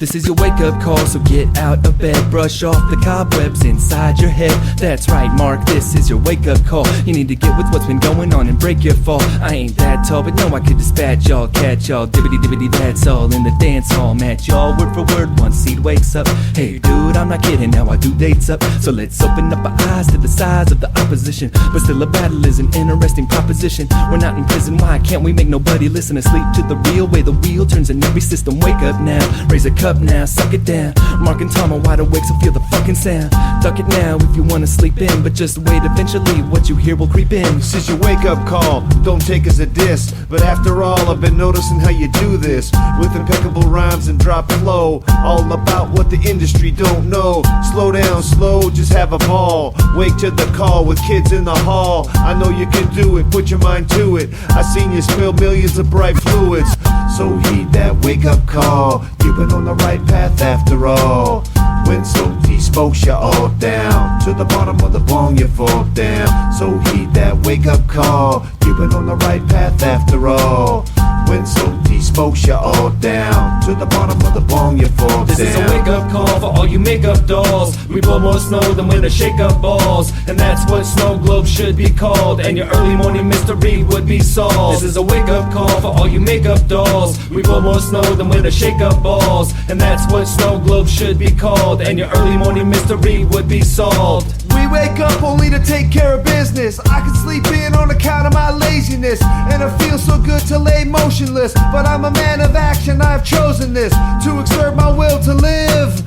This is your wake-up call, so get out of bed. Brush off the cobwebs inside your head. That's right, Mark, this is your wake-up call. You need to get with what's been going on and break your fall. I ain't that tall, but no, I could dispatch y'all, catch y'all, dibbity-dibbity, that's all in the dance hall. Match y'all word for word, one seed wakes up. Hey dude, I'm not kidding, now I do dates up. So let's open up our eyes to the size of the opposition. But still a battle is an interesting proposition. We're not in prison, why can't we make nobody listen? Asleep to the real way the wheel turns in every system. Wake up now, raise a cup now, suck it down. Mark and Tom are wide awake, so feel the fucking sound. Duck it now if you wanna sleep in, but just wait, eventually what you hear will creep in. This is your wake-up call, don't take as a diss. But after all, I've been noticing how you do this, with impeccable rhymes and drop flow, all about what the industry don't know. Slow down, slow, just have a ball. Wake to the call with kids in the hall. I know you can do it, put your mind to it. I seen you spill millions of bright fluids. So heed that wake-up call, you've been on the right path after all. When Sloe spokes you all down, to the bottom of the bong you fall down. So heed that wake-up call, you've been on the right path after all. When Sloe spokes you all down, to the bottom of the bong you fall down. This is a wake-up call for all you make-up dolls. We blow more snow than when they shake up balls, and that's what snow globes should be called, and your early morning mystery would be solved. This is a wake-up call for all you make-up dolls. We blow more snow than when they shake up balls, and that's what snow globes should be called, and your early morning mystery would be solved. We wake up only to take care of business. I can sleep in on account of my laziness, and it feels so good to lay motionless. But I'm a man of action, I've chosen this, to exert my will to live.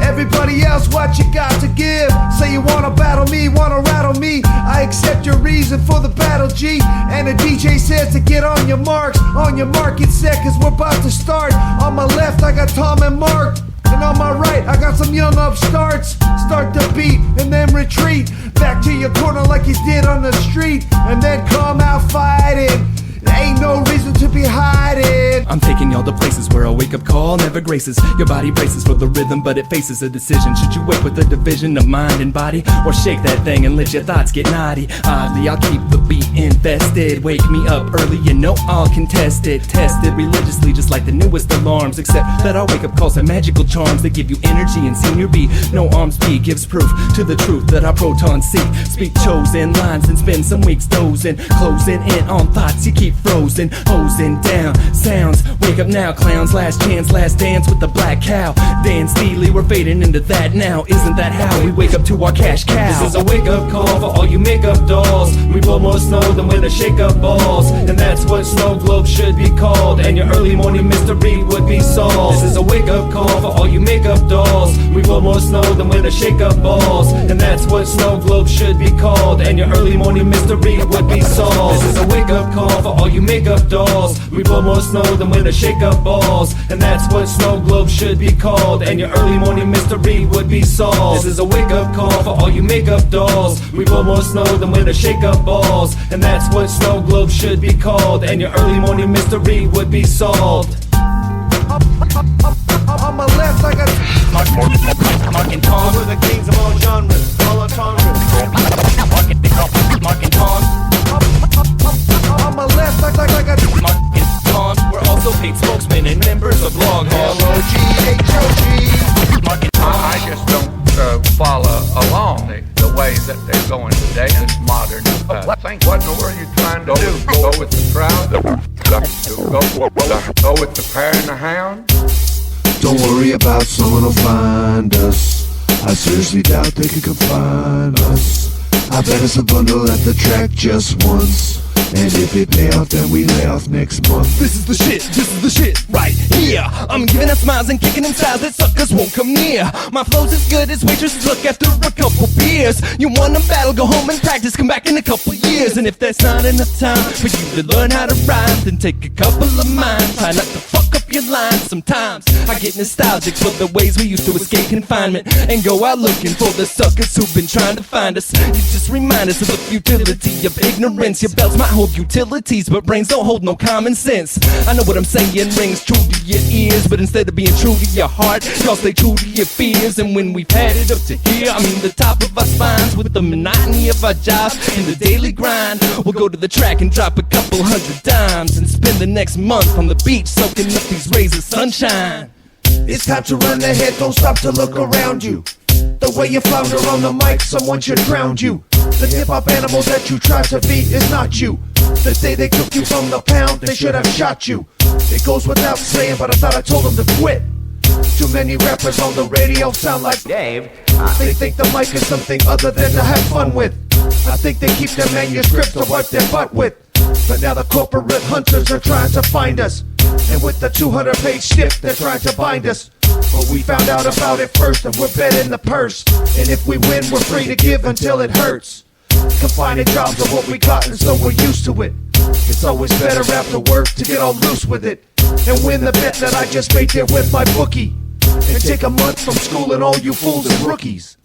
Everybody else, what you got to give? Say you wanna battle me, wanna rattle me, I accept your reason for the battle, G. And the DJ says to get on your marks. On your mark, get set, cause we're about to start. On my left, I got Tom and Mark, and on my right, I got some young upstarts. Start the beat and then retreat back to your corner like you did on the street, and then come out fighting. There ain't no reason to be hiding. I'm taking y'all to places where a wake-up call never graces. Your body braces for the rhythm, but it faces a decision. Should you wake with a division of mind and body, or shake that thing and let your thoughts get naughty? Oddly, I'll keep the beat infested. Wake me up early, you know I'll contest it. Tested religiously, just like the newest alarms, except that our wake-up calls have magical charms that give you energy and senior B. No arms B gives proof to the truth that our protons seek. Speak chosen lines and spend some weeks dozing, closing in on thoughts you keep frozen, hosing down sounds. Wake up now, clowns, last chance, last dance with the black cow. Dan Steely, we're fading into that now. Isn't that how we wake up to our cash cow? This is a wake-up call for all you make-up dolls. We blow more snow than when they shake up balls, and that's what snow globes should be called, and your early morning mystery would be solved. This is a wake-up call for all you make-up dolls. We blow more snow than when they shake up balls, and that's what snow globes should be called, and your early morning mystery would be solved. This is a wake-up call for all you make-up dolls. We blow more snow than when they shake up balls, and that's what snow globes should be called, and your early morning mystery would be solved. This is a wake-up call for all you make-up dolls. We blow more snow than when they shake up balls, and that's what snow globes should be called, and your early morning mystery would be solved. On my left, I got Mark and Tom. We're the kings of all genres, all entendres. Mark and Tom. On my left, I got Mark and Tom. We're also paid spokesmen and members of Log Hog. L-O-G-H-O-G. Mark and Tom. I just don't follow along the way that they're going today in this modern thing. What in the world are you trying to do? Go with the crowd? Go with the pair and the hound? Don't worry about someone will find us. I seriously doubt they can confine us. I bet it's a bundle at the track just once, and if it pay off, then we lay off next month. This is the shit, right here. I'm giving out smiles and kicking in styles that suckers won't come near. My flow's as good as waitresses look after a couple beers. You wanna battle, go home and practice, come back in a couple years. And if there's not enough time for you to learn how to rhyme, then take a couple of mine. Try not to fuck up your lines. Sometimes I get nostalgic for the ways we used to escape confinement and go out looking for the suckers who've been trying to find us. You just remind us of the futility of ignorance. Your belts might hold utilities, but brains don't hold no common sense. I know what I'm saying rings true to your ears, but instead of being true to your heart, y'all stay true to your fears. And when we've had it up to here, I mean the top of our spines, with the monotony of our jobs and the daily grind, we'll go to the track and drop a couple $100 and spend the next month on the beach soaking up these rays of sunshine. It's time to run ahead, don't stop to look around you. The way you flounder on the mic, someone should drown you. The hip-hop animal that you try to be is not you. The day they took you from the pound, they should have shot you. It goes without saying, but I thought I told them to quit. Too many rappers on the radio sound like Dave. They think the mic is something other than to have fun with. I think they keep their manuscripts to wipe their butt with. But now the corporate hunters are trying to find us. And with the 200-page stiff, they're trying to bind us. But we found out about it first, and we're betting the purse. And if we win, we're free to give until it hurts. Confining jobs are what we got, and so we're used to it. It's always better after work to get all loose with it. And win the bet that I just made there with my bookie. And take a month from school and all you fools and rookies.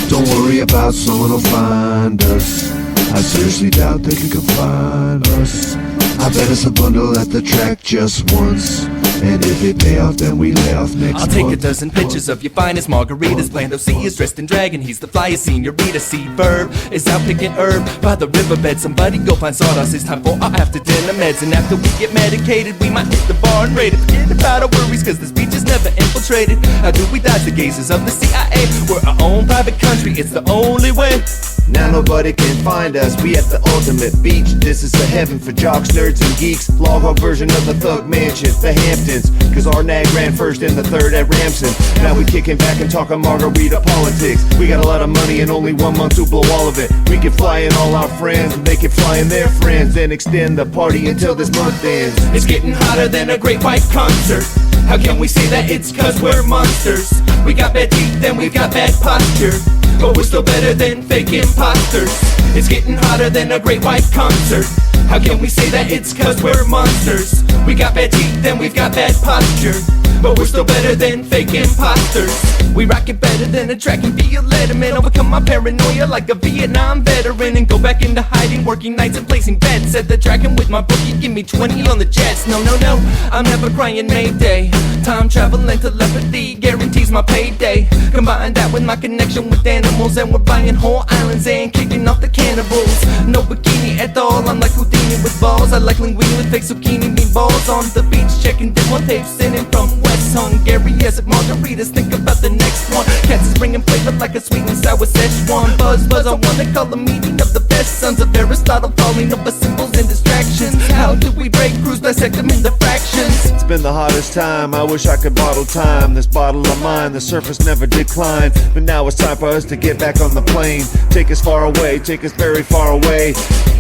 Don't worry about someone will find us. I seriously doubt they can confine us. I bet it's a bundle at the track just once. And if it pay off, then we lay off next I'll take month. a dozen pictures of your finest margaritas. Blandow C is dressed in dragon, he's the flyest senorita. See, Verb is out picking herb by the riverbed. Somebody go find Zardoz, it's time for our after dinner meds. And after we get medicated, we might hit the bar and raid it. Forget about our worries, cause this beach is never infiltrated. How do we dodge the gazes of the CIA? We're our own private country, it's the only way. Now nobody can find us, we at the ultimate beach. This is a heaven for jocks, nerds, and geeks. Log Hog version of the Thug Mansion, the Hamptons. Cause our nag ran first and the third at Ramson. Now we kicking back and talking margarita politics. We got a lot of money and only 1 month to blow all of it. We can fly in all our friends, and they can fly in their friends. Then extend the party until this month ends. It's getting hotter than a great white concert. How can we say that it's cause we're monsters? We got bad teeth and we've got bad posture, but we're still better than fake imposters. It's getting hotter than a great white concert. How can we say that it's cause we're monsters? We got bad teeth and we've got bad posture, but we're still better than fake imposters. We rock it better than a track and field letterman. Overcome my paranoia like a Vietnam veteran and go back into hiding, working nights and placing bets at the track. And with my bookie, give me 20 on the jets. No, no, no, I'm never crying Mayday. Time travel and telepathy guarantees my payday. Combine that with my connection with animals, and we're buying whole islands and kicking off the cannibals. No bikini at all, I'm like Houdini with balls. I like linguine with fake zucchini meatballs. On the beach checking demo tapes, sending from West Hungary. Yes, if margaritas, think about the next one. Cats is bringing flavor like a sweet and sour Szechuan. Buzz, buzz, I wanna call the meaning of the best sons of Aristotle, falling over symbols and distractions. How do we break crews, dissect them into fractions? It's been the hottest time, I wish I could bottle time. This bottle of mine, the surface never declined. But now it's time for us to get back on the plane. Take us far away, take us very far away.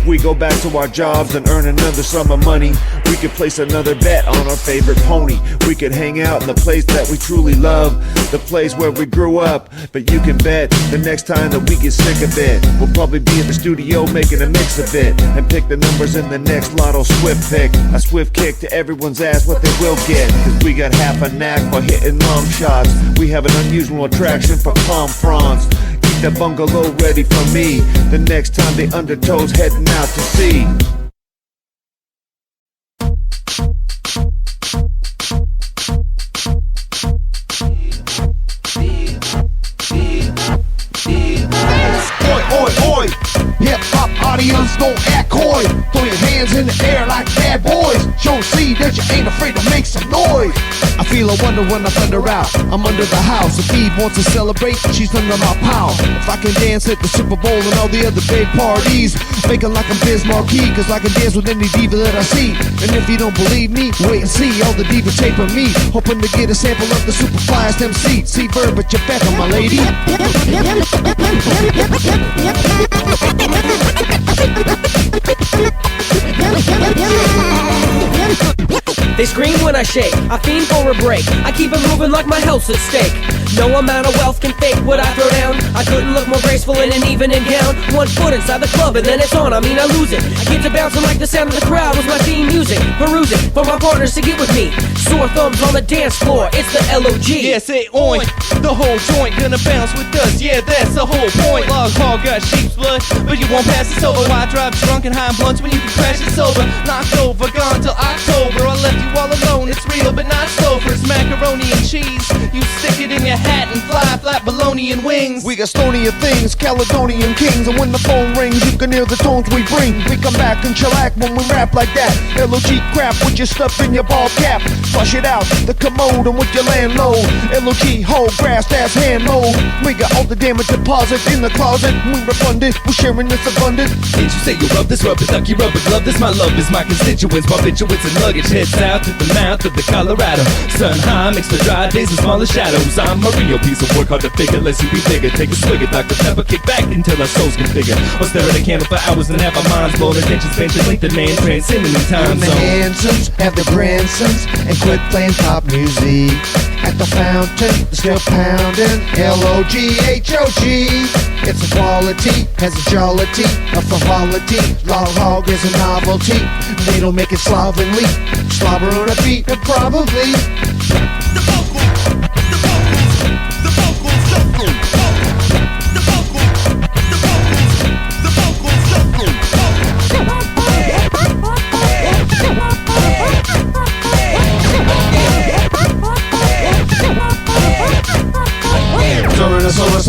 We go back to our jobs and earn another sum of money. We could place another bet on our favorite pony. We could hang out in the place that we truly love, the place where we grew up. But you can bet the next time that we get sick of it, we'll probably be in the studio making a mix of it, and pick the numbers in the next lotto swift pick. A swift kick to everyone's ass, what they will get. Cause we got half a knack for hitting long shots. We have an unusual attraction for palm fronds. Keep that bungalow ready for me the next time the undertow's heading out to sea. Oi, oi, oi! Hip-hop audience, don't act coy. Throw your hands in the air like bad boys. Show see that you ain't afraid to make some noise. I feel a wonder when I thunder out. I'm under the house. If Eve wants to celebrate, she's under my power. If I can dance at the Super Bowl and all the other big parties, making like I'm Biz Marquee, cause I can dance with any diva that I see. And if you don't believe me, wait and see. All the divas taping me, hoping to get a sample of the super flyest MC. See Verb at your back, my lady. They scream when I shake, I fiend for a break. I keep it moving like my health's at stake. No amount of wealth can fake what I throw down. I couldn't look more graceful in an evening gown. 1 foot inside the club and then it's on, I mean I lose it. I get to bouncing like the sound of the crowd with my theme music. Perusing for my partners to get with me. Sore thumbs on the dance floor, it's the LOG. Yeah, say oink, the whole joint gonna bounce with us. Yeah, that's the whole point. Log Hog got sheep's blood, but you won't pass it over. Why drive drunk and high blunts when you can crash it sober? Knocked over, gone till October. I left you all alone, it's real but not so. First macaroni and cheese, you stick it in your hat and fly got flat Bolognian wings. We got Stonian things, Caledonian kings, and when the phone rings, you can hear the tones we bring. We come back and shellac when we rap like that. LOG crap with your stuff in your ball cap. Flush it out the commode and with your landlord. LOG whole grass ass hand load. We got all the damage deposit in the closet. We refund it, we're sharing this abundant. Did you say you rub this rubber ducky rubber glove? This my love, this my constituents, barbiturates and luggage. Head south to the mouth of the Colorado. Sun high mixed with dry days and smaller shadows. I'm a real piece of work, hard to figure. Let's you be bigger. Take a swig of Dr. Pepper, kick back until our souls can figure. Or stare at a candle for hours and have our minds blown. Attention span should link the man transcending the time When the zone. handsomers have their grandsons and quit playing pop music. At the fountain, they're still pounding L-O-G-H-O-G. It's a quality, has a jollity, a frivolity. Log Hog is a novelty. We don't make it slovenly. Slobber on a beat, and probably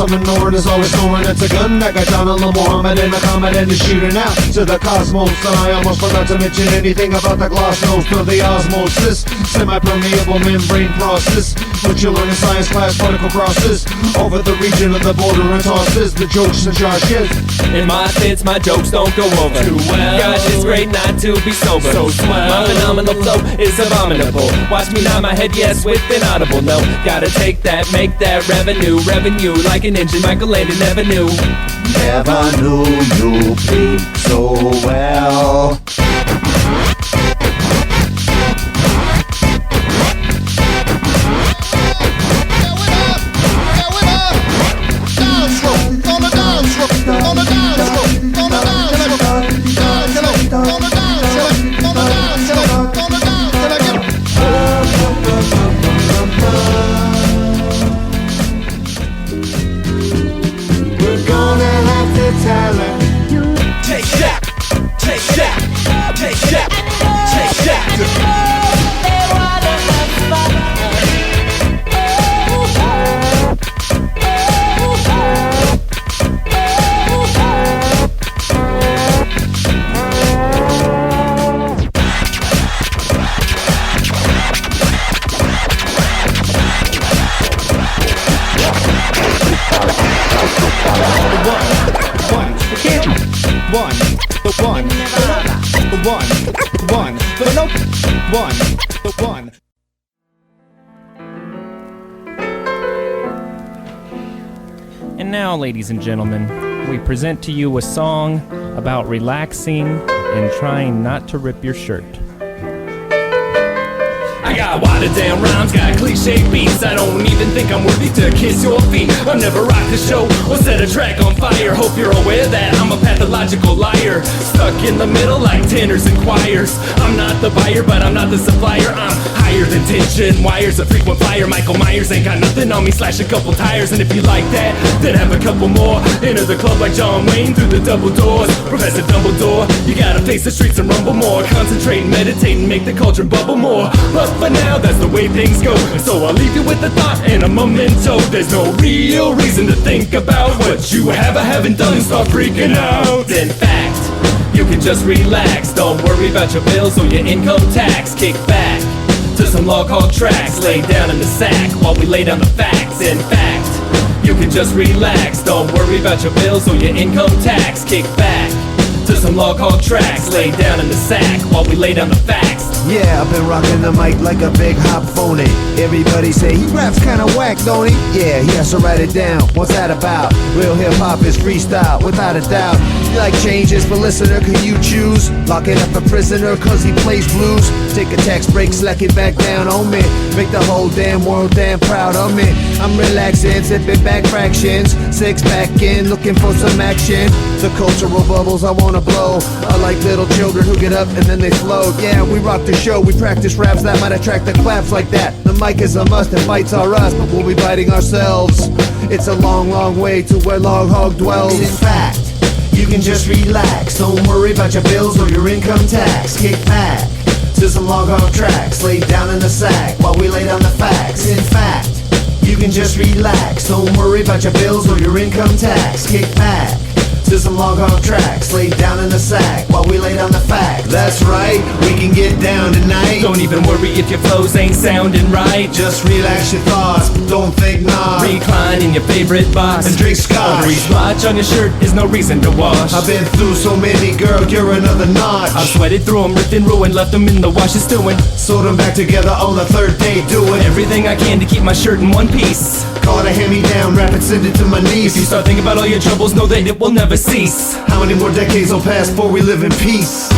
I'm ignoring is always snoring. It's a gun that got John and Muhammad in a comet and is shooting out to the cosmos. And I almost forgot to mention anything about the gloss nose to the osmosis. Semi-permeable membrane process, which you learn in science class. Particle crosses over the region of the border and tosses the jokes and charges. In my fits, my jokes don't go over too well. Gosh, it's great not to be sober. So swell. My phenomenal flow is abominable. Watch me nod my head yes with inaudible no. Gotta take that, make that revenue like an engine Michael Landon never knew. Never knew you peak so well. One. And now, ladies and gentlemen, we present to you a song about relaxing and trying not to rip your shirt. I got watered down rhymes, got cliche beats. I don't even think I'm worthy to kiss your feet. I've never rocked a show or set a track on fire. Hope you're aware that I'm a pathological liar, stuck in the middle like tenors and choirs. I'm not the buyer, but I'm not the supplier. I'm higher than tension wires, a frequent flyer. Michael Myers ain't got nothing on me, slash a couple tires. And if you like that, then have a couple more. Enter the club like John Wayne through the double doors. Professor Dumbledore, you gotta face the streets and rumble more. Concentrate and meditate and make the cauldron bubble more. But for now, that's the way things go. So I'll leave you with a thought and a memento. There's no real reason to think about what you have or haven't done and start freaking out. In fact, you can just relax. Don't worry about your bills or your income tax. Kick back to some Log Hog tracks. Lay down in the sack while we lay down the facts. In fact, you can just relax. Don't worry about your bills or your income tax. Kick back to some Log Hog tracks. Lay down in the sack while we lay down the facts. Yeah, I've been rocking the mic like a big hop phony. Everybody say he raps kinda whack, don't he? Yeah, he has to write it down. What's that about? Real hip-hop is freestyle, without a doubt. You like changes for listener, can you choose? Locking up a prisoner cause he plays blues. Take a tax break, slack it back down on me. Make the whole damn world damn proud of me. I'm relaxing, sipping back fractions. Six back in, looking for some action. The cultural bubbles I wanna blow are like little children who get up and then they float. Yeah, we rock the show, we practice raps that might attract the claps like that. The mic is a must and bites are us, but we'll be biting ourselves. It's a long, long way to where Log Hog dwells. In fact, you can just relax. Don't worry about your bills or your income tax. Kick back to some Log Hog tracks. Lay down in the sack while we lay down the facts. In fact, you can just relax. Don't worry about your bills or your income tax. Kick back to some Log Hog tracks, laid down in a sack while we lay down the fact. That's right, we can get down tonight. Don't even worry if your flows ain't sounding right. Just relax your thoughts, don't think not. Recline in your favorite box and drink scotch. Every splotch on your shirt is no reason to wash. I've been through so many, girl, you're another notch. I've sweated through them, ripped and ruined, left them in the wash and stewing. Sewed them back together on the third day, doing everything I can to keep my shirt in one piece. Call it a hand-me-down, wrap it, send it to my niece. If you start thinking about all your troubles, know that it will never cease. How many more decades will pass before we live in peace?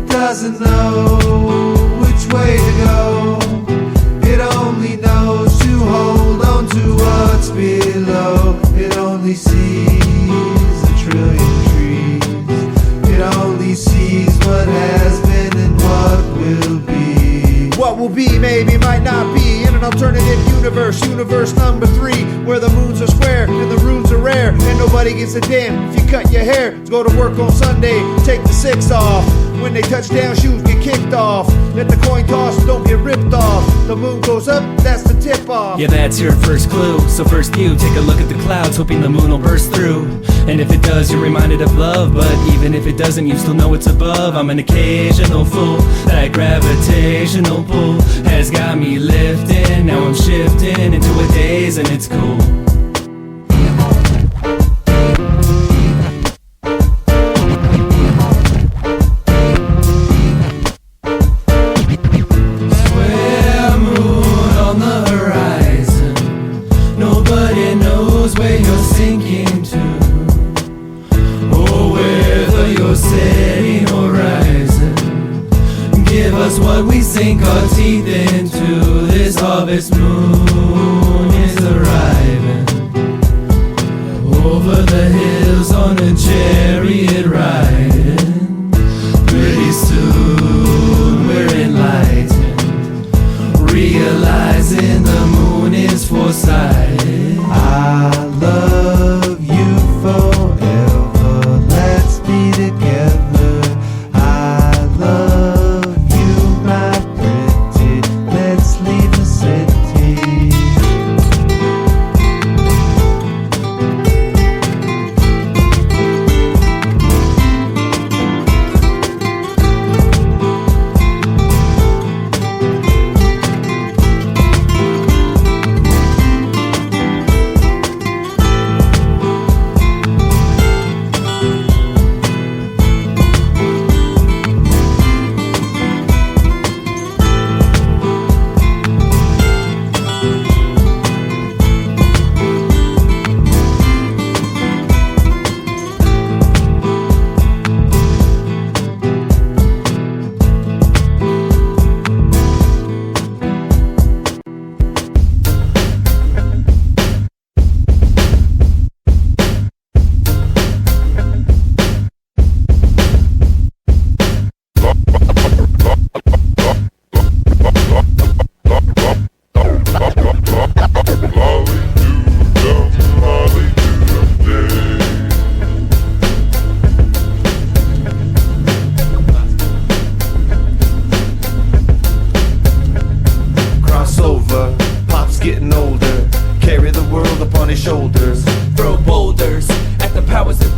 Doesn't know which way to go. It only knows to hold on to what's below. It only sees a trillion trees. It only sees what has been and what will be. What will be maybe might not be in an alternative universe. Universe number 3, where the moons are square and the runes are rare, and nobody gets a damn if you cut your hair. Go to work on Sunday, take the 6 off. When they touch down, shoes get kicked off. Let the coin toss, don't get ripped off. The moon goes up, that's the tip off. Yeah, that's your first clue. So first you take a look at the clouds, hoping the moon will burst through. And if it does, you're reminded of love. But even if it doesn't, you still know it's above. I'm an occasional fool. That gravitational pull has got me lifting. Now I'm shifting into a daze and it's cool. Sink our teeth into this harvest. Moon is arriving over the hills on a chariot riding. Pretty soon we're enlightened, realizing the moon is foresighted. I love you forever, let's be together. I love let's leave the city.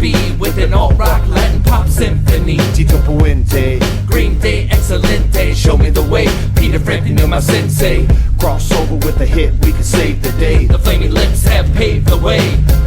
R&B with an alt-rock Latin pop symphony. Tito Puente, Green Day, excelente, show me the way. Peter Frampton, my sensei. crossover with a hit, we can save the day. The flaming lips have paved the way.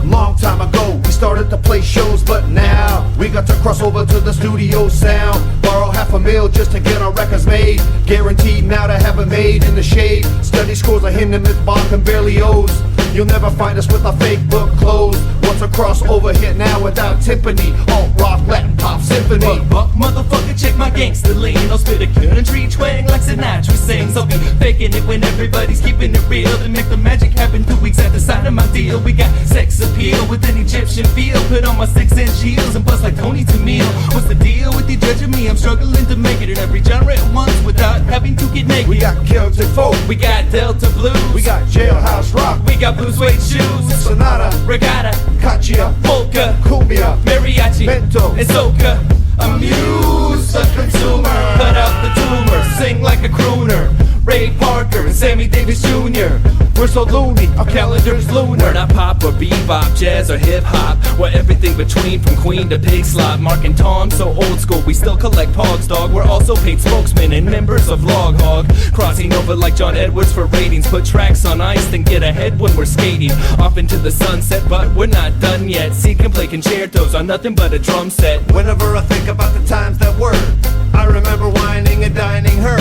Long time ago, we started to play shows, but now we got to cross over to the studio sound. Borrow $500,000 just to get our records made. Guaranteed now to have it made in the shade. Study scores like Hindemith, Bach, and Berlioz. You'll never find us with our fake book clothes. What's a crossover hit now without timpani? Alt rock, Latin pop symphony. Buck, motherfucker, check my gangster lean. I'll spit a country twang like Sinatra sings. I'll be faking it when everybody's keeping it real. To make the magic happen 2 weeks at the side of my deal. We got sex appeal with an Egyptian feel. Put on my 6-inch heels and bust like Tony Tamil. What's the deal with you judging me? I'm struggling to make it in every genre at once without having to get naked. We got Celtic folk, We got Delta blues. we got jailhouse rock, We got blue suede shoes. sonata, Regatta, caccia, polka, cumbia, mariachi, Bento. and soca. Amuse the consumer. Cut out the tumor. Sing like a crooner. Ray Parker and Sammy Davis Jr. We're so loony, our calendar's lunar. We're not pop or bebop, jazz or hip hop. We're everything between, from Queen to Pig Slop. Mark and Tom, so old school, we still collect pogs, dog. We're also paid spokesmen and members of Log Hog. Crossing over like John Edwards for ratings. Put tracks on ice, then get ahead when we're skating. Off into the sunset, but we're not done yet. See can play concertos on nothing but a drum set. Whenever I think about the times that were, I remember whining and dining her.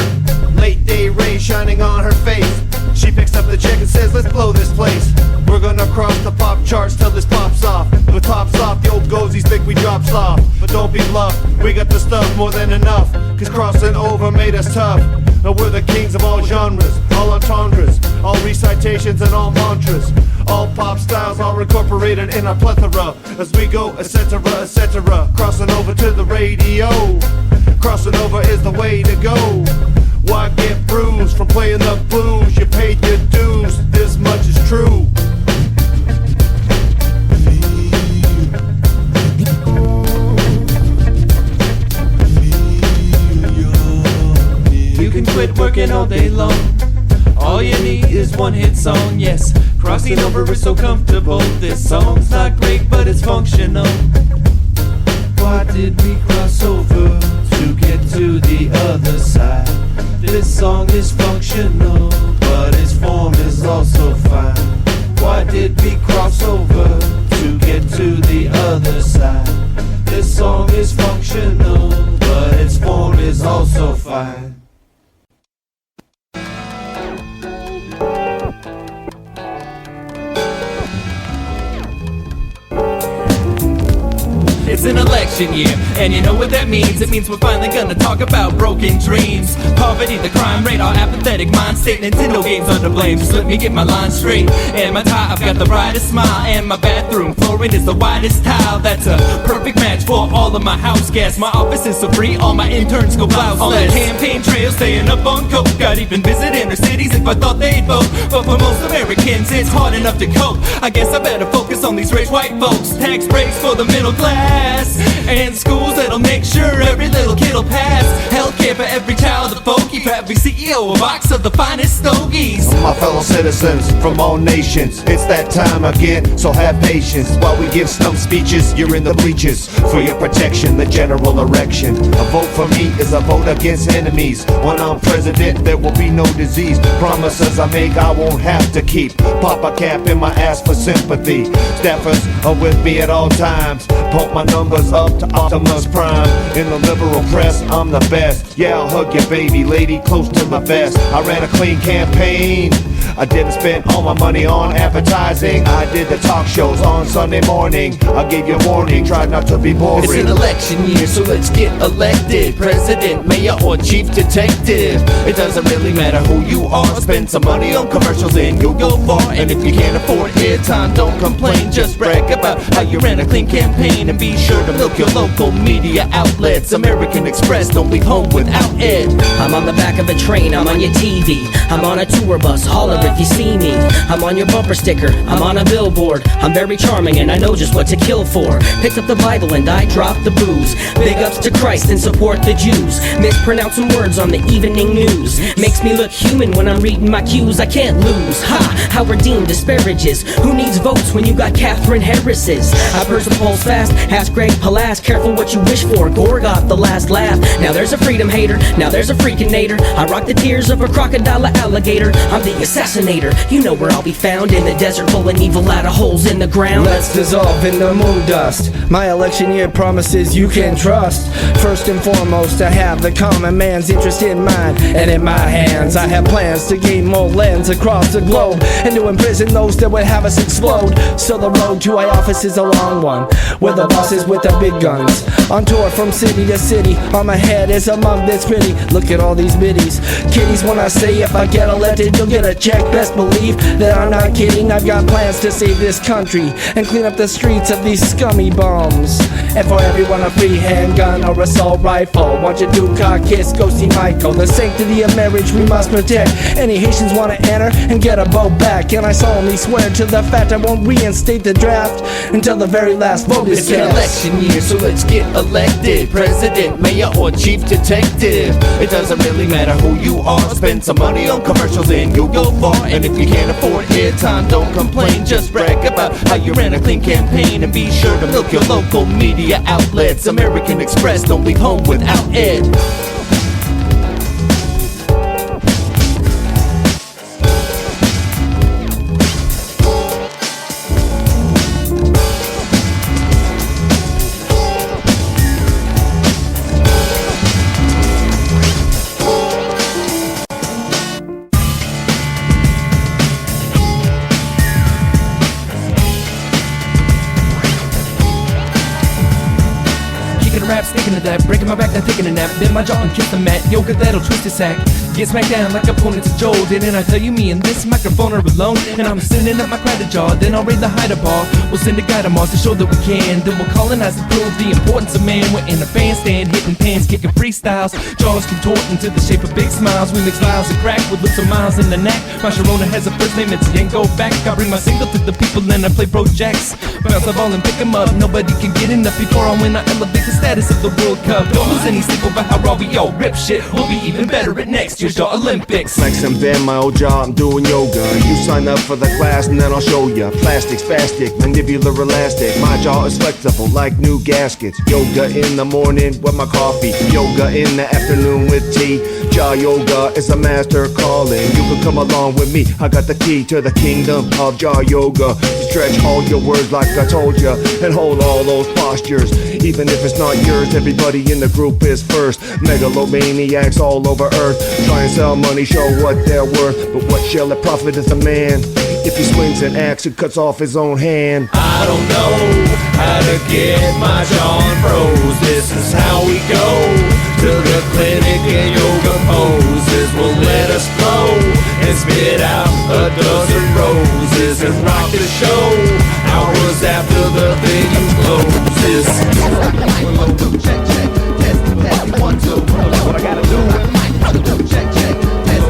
Late day ray shining on her face. She picks up the check and says, let's blow this place. We're gonna cross the pop charts till this pops off. With tops off, the old gozies think we drop sloth. But don't be bluffed, we got the stuff more than enough. Cause crossing over made us tough. Now we're the kings of all genres, all entendres, all recitations and all mantras. All pop styles are incorporated in our plethora. As we go, etc., etc. Crossing over to the radio. Crossing over is the way to go. Why get bruised from playing the blues? You paid your dues, this much is true. You can quit working all day long. All you need is one hit song, yes. Crossing over is so comfortable. This song's not great, but it's functional. Why did we cross over to get to the other side? This song is functional, but its form is also fine. Why did we cross over to get to the other side? This song is functional, but its form is also fine. It's an election year, and you know what that means. It means we're finally gonna talk about broken dreams. Poverty, the crime rate, our apathetic mind state. Nintendo games are to blame, just let me get my line straight. And my tie, I've got the brightest smile. And my bathroom flooring is the widest tile. That's a perfect match for all of my house guests. My office is so free, all my interns go blouseless. On the campaign trail, staying up on coke. I'd even visit inner cities if I thought they'd vote. But for most Americans, it's hard enough to cope. I guess I better focus on these rich white folks. Tax breaks for the middle class. And schools that'll make sure every little kid'll pass. Healthcare for every child of folky. For every CEO, a box of the finest stogies. My fellow citizens from all nations, it's that time again, so have patience. While we give stump speeches, you're in the bleachers. For your protection, the general erection. A vote for me is a vote against enemies. When I'm president, there will be no disease. Promises I make, I won't have to keep. Pop a cap in my ass for sympathy. Staffers are with me at all times. Pump my numbers up to Optimus Prime. In the liberal press, I'm the best. Yeah, I'll hug your baby lady close to my vest. I ran a clean campaign. I didn't spend all my money on advertising. I did the talk shows on Sunday morning. I gave you warning, tried not to be boring. It's an election year, so let's get elected. President, mayor, or chief detective. It doesn't really matter who you are. Spend some money on commercials and you'll go far. And if you can't afford airtime, don't complain. Just brag about how you ran a clean campaign. And be sure to milk your local media outlets. American Express, don't leave home without it. I'm on the back of a train, I'm on your TV. I'm on a tour bus, holler if you see me. I'm on your bumper sticker, I'm on a billboard. I'm very charming and I know just what to kill for. Picked up the Bible and I dropped the booze. Big ups to Christ and support the Jews. Mispronounce some words on the evening news. Makes me look human when I'm reading my cues. I can't lose, ha, how redeemed disparages. Who Who needs votes when you got Catherine Harris's? I purse the polls fast, ask Greg Palas, careful what you wish for, Gore got the last laugh. Now there's a freedom hater, now there's a freaking nader. I rock the tears of a crocodile or alligator. I'm the assassinator, you know where I'll be found, in the desert pulling evil out of holes in the ground. Let's dissolve in the moon dust. My election year promises you can trust. First and foremost, I have the common man's interest in mind, and in my hands I have plans to gain more lands across the globe, and to imprison those that would have us explode. So the road to our office is a long one, where the bosses with the big guns on tour from city to city. On my head is a mug that's pretty. Look at all these biddies, kitties. When I say if I get elected you'll get a check, best believe that I'm not kidding. I've got plans to save this country and clean up the streets of these scummy bums. And for everyone a free handgun or assault rifle. Want you to cock kiss, go see Michael. The sanctity of marriage we must protect. Any Haitians wanna enter and get a boat back, and I solemnly swear to the fact I won't reinstate the draft until the very last vote is It's an cast. election year, so let's get elected. President, mayor, or chief detective. It doesn't really matter who you are. Spend some money on commercials and you'll go far. And if you can't afford airtime, don't complain. Just brag about how you ran a clean campaign. And be sure to milk your local media outlets. American Express, don't leave home without Ed. Rap, sticking to that, breaking my back, then taking a nap. Bend my jaw and kiss the mat, yoga that'll twist his sack. Get smacked down like opponents of Joel. Didn't I tell you me and this microphone are alone? And I'm sending up my credit jar, then I'll raid the hider bar. We'll send a guy to Mars to show that we can. Then we'll colonize and prove the importance of man. We're in a bandstand, hitting pans, kicking freestyles. Jaws contorting to the shape of big smiles. We mix vials and crack with lips of miles in the neck. My Sharona has a first name, it's Yango back. I bring my single to the people and I play projects. Bounce the ball and pick 'em up, nobody can get enough. Before I win, I elevate the status of the World Cup. Don't lose any sleep over how raw we all rip shit. We'll be even better at next year's Jaw Olympics. Like some band, my old job, I'm doing yoga. You sign up for the class and then I'll show ya. Plastic, spastic, mandibular elastic. My jaw is flexible like new gaskets. Yoga in the morning with my coffee. Yoga in the afternoon with tea. Jah Yoga is a master calling. You can come along with me. I got the key to the kingdom of Jah Yoga. Stretch all your words like I told ya, and hold all those postures. Even if it's not yours, everybody in the group is first. Megalomaniacs all over earth, try and sell money, show what they're worth. But what shall it profit a man if he swings an axe and cuts off his own hand? I don't know how to get my jaw froze. This is how we go to the clinic, and yoga poses will let us flow and spit out a dozen roses and rock the show hours after the venue closes. Check, check, test, 1, 2. What I gotta do? Check, check, test,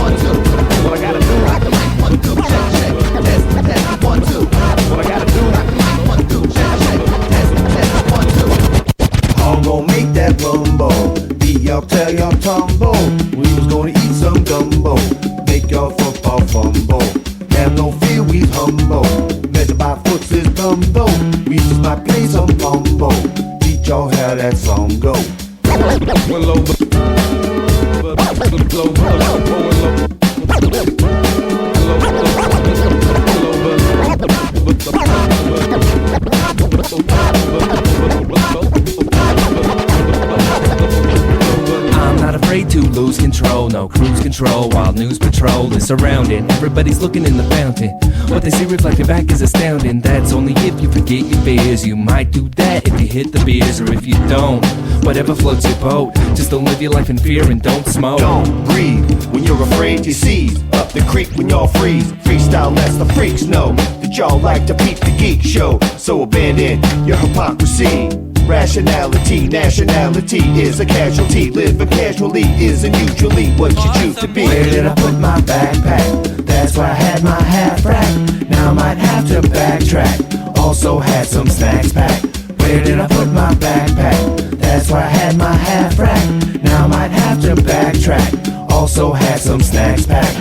1, 2. What I gotta do? Check, check, test, 1, 2. What I gotta do? Check, check, test, 1, 2. I'm gonna make that rumbo. Y'all tell y'all tumble. We was gonna eat some gumbo. Make y'all football fumble. Have no fear, we humble. Measure by foots is Dumbo. We just might play some bumbo. Teach y'all how that song go. I'm not afraid to lose control, no cruise control while news patrol is surrounding. Everybody's looking in the fountain. What they see reflected back is astounding. That's only if you forget your fears. You might do that if you hit the beers, or if you don't. Whatever floats your boat, just don't live your life in fear and don't smoke. Don't breathe when you're afraid to seize. Up the creek when y'all freeze. Freestyle lets the freaks know that y'all like to peep the geek show. So abandon your hypocrisy. Rationality, nationality is a casualty. Living casually isn't usually what you choose to be. Where did I put my backpack? That's where I had my half rack. Now I might have to backtrack. Also had some snacks packed. Where did I put my backpack? That's where I had my half rack. Now I might have to backtrack. Also had some snacks packed.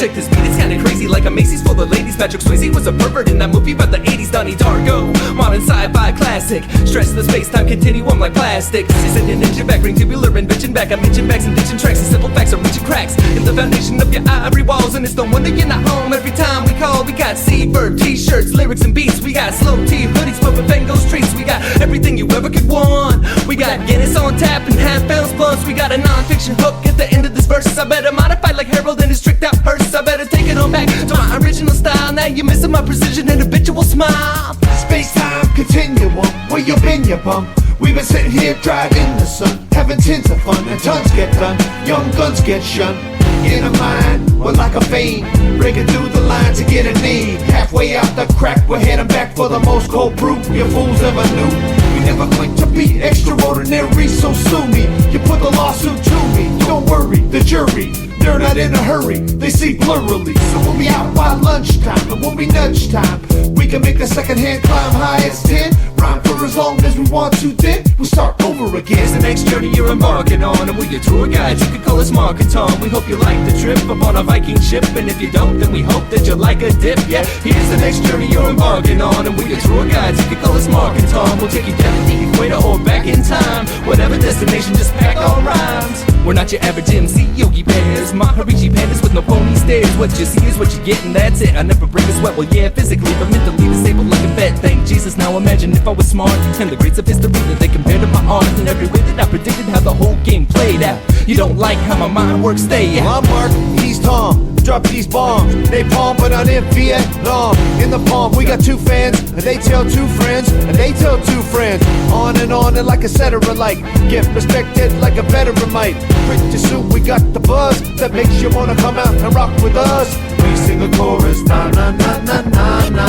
Shake this beat, it's kinda crazy, like a Macy's full of ladies. Patrick Swayze was a pervert in that movie about the 80s. Donnie Darko, modern sci-fi classic. Stretch the space-time continuum like plastic. Sitting in ninja back, ring tubular and bitchin' back. I'm itching backs and ditching tracks, and simple facts are reaching cracks in the foundation of your ivory walls. And it's no wonder you're not home every time we call. We got Verb t-shirts, lyrics and beats. We got Sloe tea, hoodies, Puppetfangghost treats. We got everything you ever could want. We got Guinness on tap and half-ounce blunts. We got a non-fiction hook at the end of this verse. I better modify like Harold and his tricked out hearse. I better take it on back to my original style. Now you're missing my precision and habitual smile. Space-time continuum, where you been, you bum? We've been sitting here dried in the sun, having tons of fun, and tons get done. Young guns get shunned. In a mind, we're like a fiend, breaking through the line to get a need. Halfway out the crack, we're heading back for the most cold brew you fools ever knew. We never claimed to be extraordinary, so sue me. You put the lawsuit to me. Don't worry, the jury, they're not in a hurry, they see blurrily. So we'll be out by lunchtime, and when we nudge time, we can make the second hand climb high as 10. Rhyme for as long as we want to, then we'll start over again. Here's the next journey you're embarking on, and we're your tour guides. You can call us Mark and Tom. We hope you like the trip up on a Viking ship, and if you don't, then we hope that you like a dip. Yeah, here's the next journey you're embarking on, and we're your tour guides. You can call us Mark and Tom. We'll take you down to the equator or back in time. Whatever destination, just pack all rhymes. We're not your average MC Yogi Bears, Maharishi pandas with no pony stairs. What you see is what you get, and that's it. I never break a sweat, well yeah, physically, but mentally disabled like a vet. Thank Jesus, now imagine if I was smart, and the greats of history that they compared to my art. And every way that I predicted how the whole game played out. You don't like how my mind works, stay out. Well, I'm Mark, he's Tom. Drop these bombs, they palm, but not in Vietnam. In the palm, we got two fans, and they tell two friends, and they tell two friends. On and like a cetera, like get respected like a veteran might. Pretty soon we got the buzz that makes you wanna come out and rock with us. We sing a chorus, na na na na na na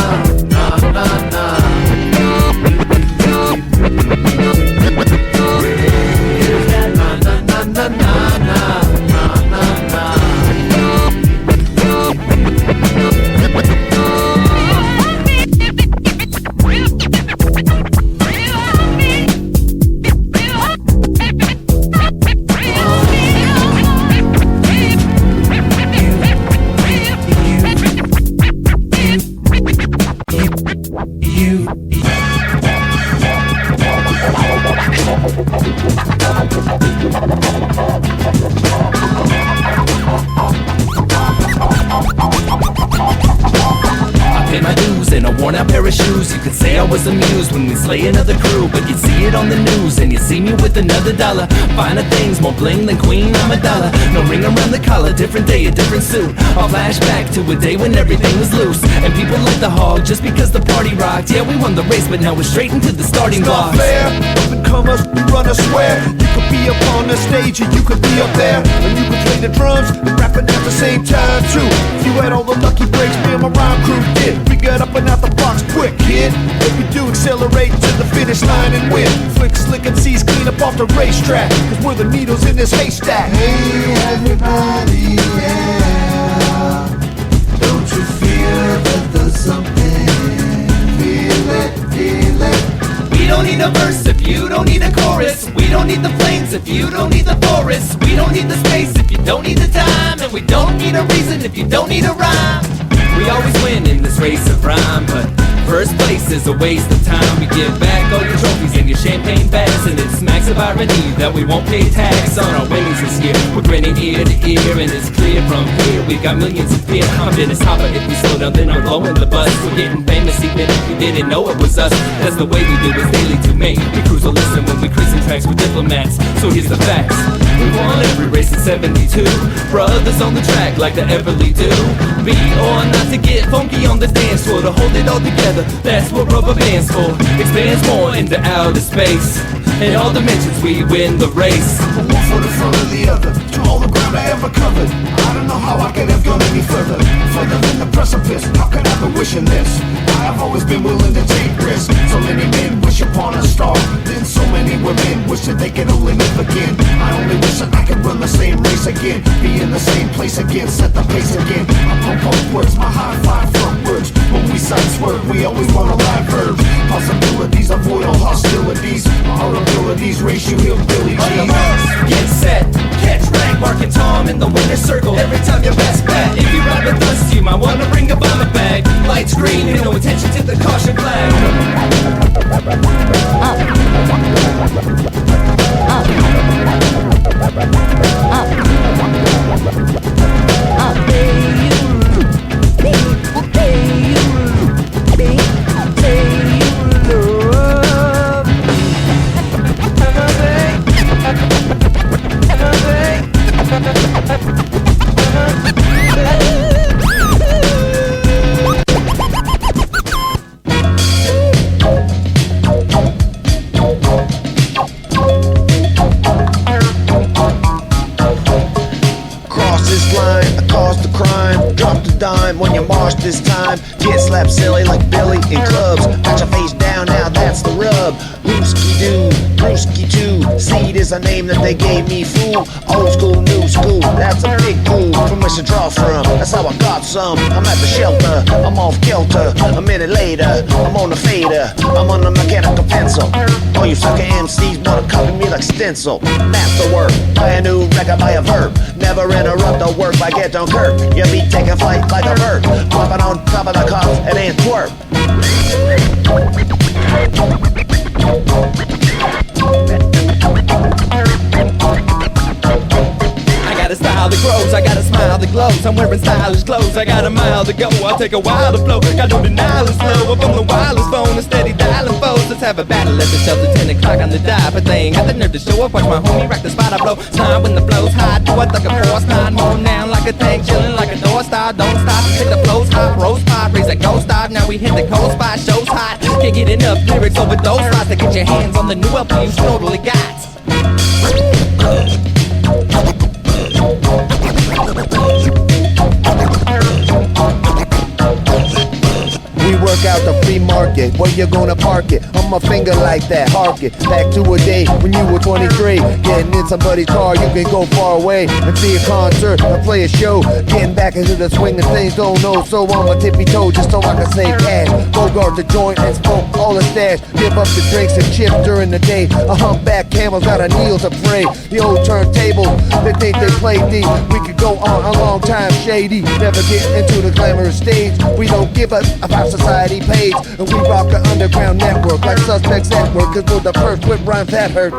na na na. Here's that na na na na na na na na na. Worn out pair of shoes, you could say I was amused when we slay another crew, but you'd see it on the news and you'd see me with another dollar. Finer things, more bling than Queen Amidala. No ring around the collar, different day, a different suit. I'll flash back to a day when everything was loose, and people like the hog just because the party rocked. Yeah, we won the race, but now we're straight into the starting blocks. Fair, up and comers, we run a square. You could be up on the stage and you could be up there, and you could play the drums and rapping at the same time too. If you had all the lucky breaks, me and my rhyme crew did. We got up and out the box quick, kid. What we do, accelerate to the finish line and win. Flick, slick, Emcees clean up off the racetrack, cause we're the needles in this haystack. Hey everybody, yeah, don't you feel that there's something? Feel it, feel it. We don't need a verse if you don't need a chorus. We don't need the flames if you don't need the forest. We don't need the space if you don't need the time, and we don't need a reason if you don't need a rhyme. We always win in this race of rhyme, but first place is a waste of time. We give back all your trophies and your champagne bags, and it smacks of irony that we won't pay tax on our winnings this year. We're grinning ear to ear, and it's clear from here we've got millions of fear. I'm Dennis Hopper, if we slow down then I'm blowing the bus. We're getting famous even if you didn't know it was us. That's the way we do it daily to me. We cruise or listen when we cruising tracks with diplomats. So here's the facts, we won every race in 72. Brothers on the track like the Everly do. Be or not to get funky on the dance floor, to hold it all together, that's what rubber bands for. Expands more into outer space, in all dimensions we win the race. From one foot in front of the other, to all the ground I ever covered. I don't know how I could have gone any further, further than the precipice. How could I be wishing this? I've always been willing to take risks. So many men wish upon a star, then so many women wish that they could only live again. I only wish that I could run the same race again, be in the same place again, set the pace again. I pump up words, my high five front words. When we sight swerve, we always want to ride verbs. Possibilities, avoid all hostilities. Our abilities, race you hillbilly G's. Get set, catch rank, Mark and Tom in the winner's circle. Every time you best bet, if you ride harsh this time. Get slapped silly like Billy in clubs. Got your face down now, that's the rub. Looski doo, brewski too. Seed is a name that they gave me, fool. Old school, new school, that's a big pool. From which to draw from, that's how I got some. I'm at the shelter, I'm off kilter. A minute later, I'm on the fader. I'm on the mechanical pencil. All you sucker MCs wanna copy me like stencil. Masterwork, buy a new record by a verb. Never interrupt the work like it don't Kirk. You be taking flight like a bird. Popping on top of the car and Antwerp. I got a style that grows, I got a smile that glows. I'm wearing stylish clothes, I got a mile to go. I'll take a while to flow, got no denial is slow. Up on the wireless phone, a steady dialing foes. Let's have a battle at the shelter, 10 o'clock on the dive. But they ain't got the nerve to show up. Watch my homie rock the spot I blow. Time when the flow's high, do it like a force nine. Moan down like a tank, chillin' like a door star. Don't stop, hit the flows hot, roast pot, raise a ghost stop. Now we hit the cold spot, show's hot. Can't get enough lyrics over those spots to get your hands on the new LP you totally got. We work out the free market, where you gonna park it? On my finger like that, hark it. Back to a day when you were 23. Getting in somebody's car, you can go far away and see a concert or play a show. Getting back into the swing of things, don't know. So on my tippy toe, just so I can save cash. Bogart the joint and smoke all the stash. Give up the drinks and chips during the day. A humpback camel's got a kneel to pray. The old turntable, they think they play D. We could go on a long time, shady. Never get into the glamorous stage. We don't give up about society page. And we rock the underground network like Suspects Network. Cause we're the first with rhymes that hurt.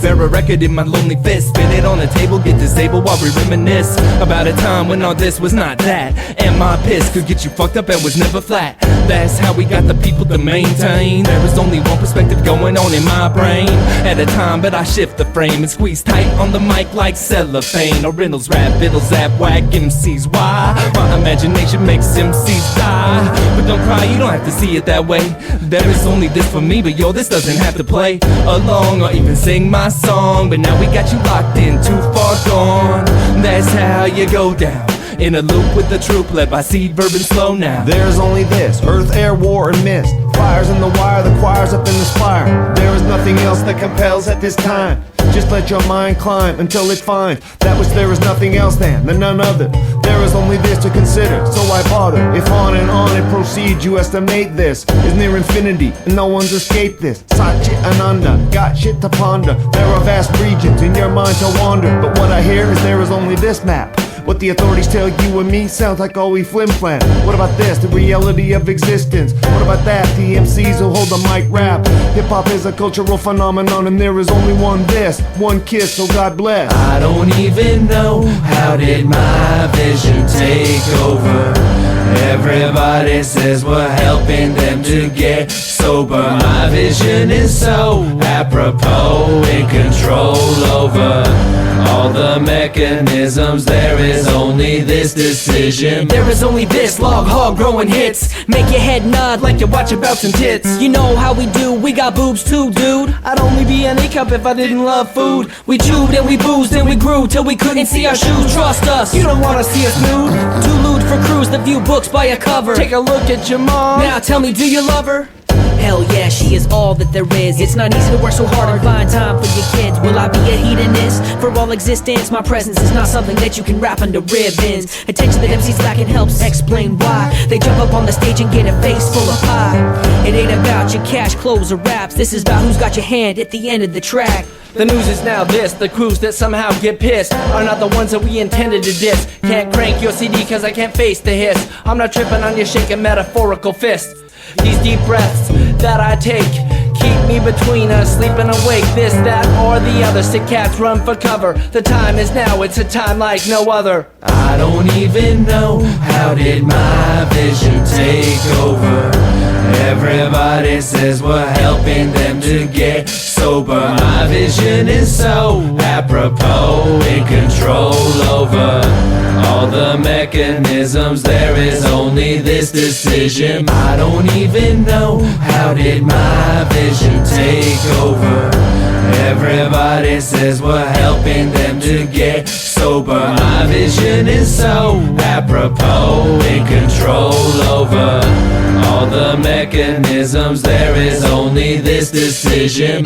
Bear a record in my lonely fist, spin it on the table, get disabled while we reminisce about a time when all this was not that. And my piss could get you fucked up and was never flat. That's how we got the people to maintain. There was only one perspective going on in my brain at a time, but I shift the frame and squeeze tight on the mic like cellophane. Or Reynolds rap, biddle zap, whack MCs. Why? My imagination makes MCs die. But don't cry, you don't have to see it that way. There is only this for me, but yo, this doesn't have to play along or even sing my song. But now we got you locked in, too far gone. That's how you go down, in a loop with the troop led by Seed, Verb, and Sloe now. There's only this, earth, air, war, and mist. Fires in the wire, the choir's up in the spire. There is nothing else that compels at this time. Just let your mind climb until it finds that which there is nothing else than none other. There is only this to consider, so I bother. If on and on it proceeds, you estimate this is near infinity, and no one's escaped this. Satchit Ananda, got shit to ponder. There are vast regions in your mind to wander, but what I hear is there is only this map. What the authorities tell you and me sounds like all we flim-flam. What about this, the reality of existence? What about that, the MCs who hold the mic rap? Hip-hop is a cultural phenomenon, and there is only one this, one kiss, so God bless. I don't even know, how did my vision take over? Everybody says we're helping them to get sober. My vision is so apropos, in control over all the mechanisms. There is only this decision. There is only this Log Hog growing hits. Make your head nod like you're watching bouts and tits. You know how we do, we got boobs too, dude. I'd only be an A-cup if I didn't love food. We chewed and we boozed and we grew till we couldn't see our shoes. Trust us, You don't wanna see us nude? too lewd for crews that view books by a cover. Take a look at your mom. Now tell me, do you love her? Hell yeah, she is all that there is. It's not easy to work so hard and find time for your kids. Will I be a hedonist for all existence? My presence is not something that you can wrap under ribbons. Attention that Emcees lack and helps explain why they jump up on the stage and get a face full of pie. It ain't about your cash, clothes, or raps. This is about who's got your hand at the end of the track. The news is now this, the crews that somehow get pissed are not the ones that we intended to diss. Can't crank your CD cause I can't face the hiss. I'm not tripping on your shaking metaphorical fist. These deep breaths that I take keep me between us, sleeping awake. This, that, or the other. Sick cats run for cover. The time is now, it's a time like no other. I don't even know how did my vision take over. Everybody says we're helping them to get sober. My vision is so apropos, in control over all the mechanisms. There is only this decision. I don't even know how did my vision take over. Everybody says we're helping them to get sober. My vision is so apropos, in control over all the mechanisms. There is only this decision.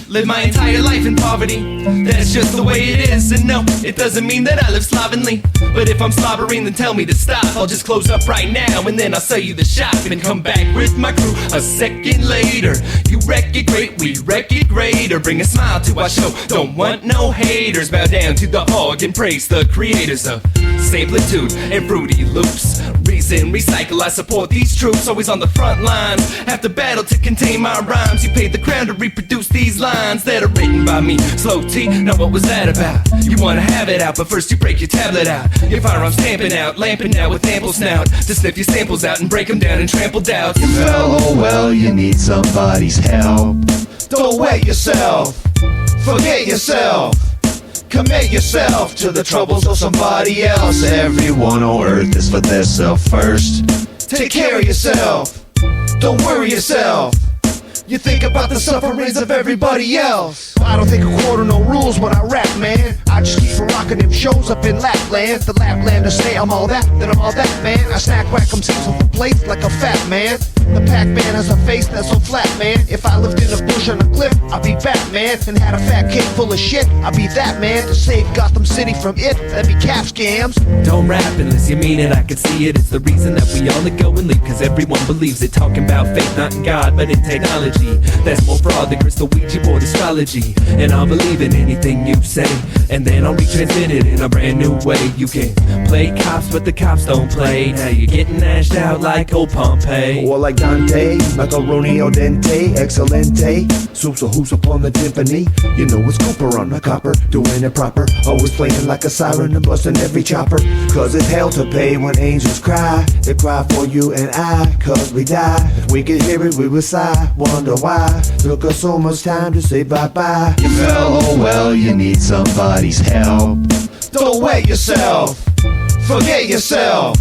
Live my entire life in poverty, that's just the way it is. And no, it doesn't mean that I live slovenly, but if I'm slobbering then tell me to stop. I'll just close up right now and then I'll sell you the shop and come back with my crew a second later. You wreck it great, we wreck it greater. Bring a smile to our show, don't want no haters. Bow down to the hog and praise the creators of Sablitude and Fruity Loops. Reason, recycle, I support these troops, always on the front lines. Have to battle to contain my rhymes. You paid the crown to reproduce these lines that are written by me. Slow T, now what was that about? You wanna have it out, but first you break your tablet out. Your firearms stamping out, lamping out with ample snout to sniff your samples out and break them down and trample doubts. Well, oh well, you need somebody's help. Don't wet yourself, forget yourself. Commit yourself to the troubles of somebody else. Everyone on earth is for themselves first. Take care of yourself, don't worry yourself. You think about the sufferings of everybody else. I don't think a quarter no rules when I rap, man. I just keep rocking them shows up in Lapland. The Laplanders say I'm all that, then I'm all that, man. I snack whack Emcees off the plates like a fat man. The Pac-Man has a face that's so flat, man. If I lived in a bush on a cliff, I'd be Batman. And had a fat cake full of shit, I'd be that man. To save Gotham City from it, that'd be cap scams. Don't rap unless you mean it, I can see it. It's the reason that we all let go and leave, cause everyone believes it. Talking about faith, not in God, but in technology. That's more fraud than crystal Ouija board astrology. And I'll believe in anything you say, and then I'll retransmit it in a brand new way. You can play cops, but the cops don't play. Now you're getting ashed out like old Pompeii. Or like Dante, macaroni al dente, excelente. Soups or hoops upon the timpani. You know it's Cooper on the copper, doing it proper. Always playing like a siren and busting every chopper. Cause it's hell to pay when angels cry. They cry for you and I, cause we die. If we could hear it, we would sigh. Wonder why took us so much time to say bye-bye. You fell, oh well, you need somebody's help. Don't wet yourself, forget yourself.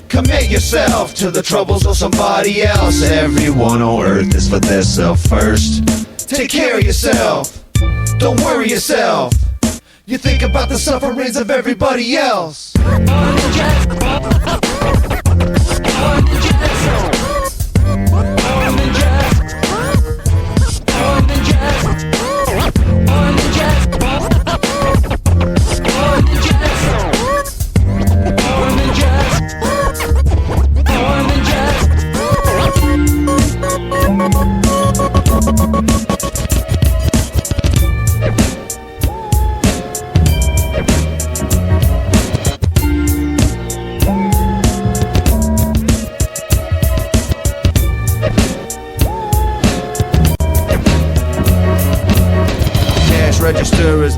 Commit yourself to the troubles of somebody else. Everyone on earth is for themselves first. Take care of yourself, don't worry yourself. You think about the sufferings of everybody else.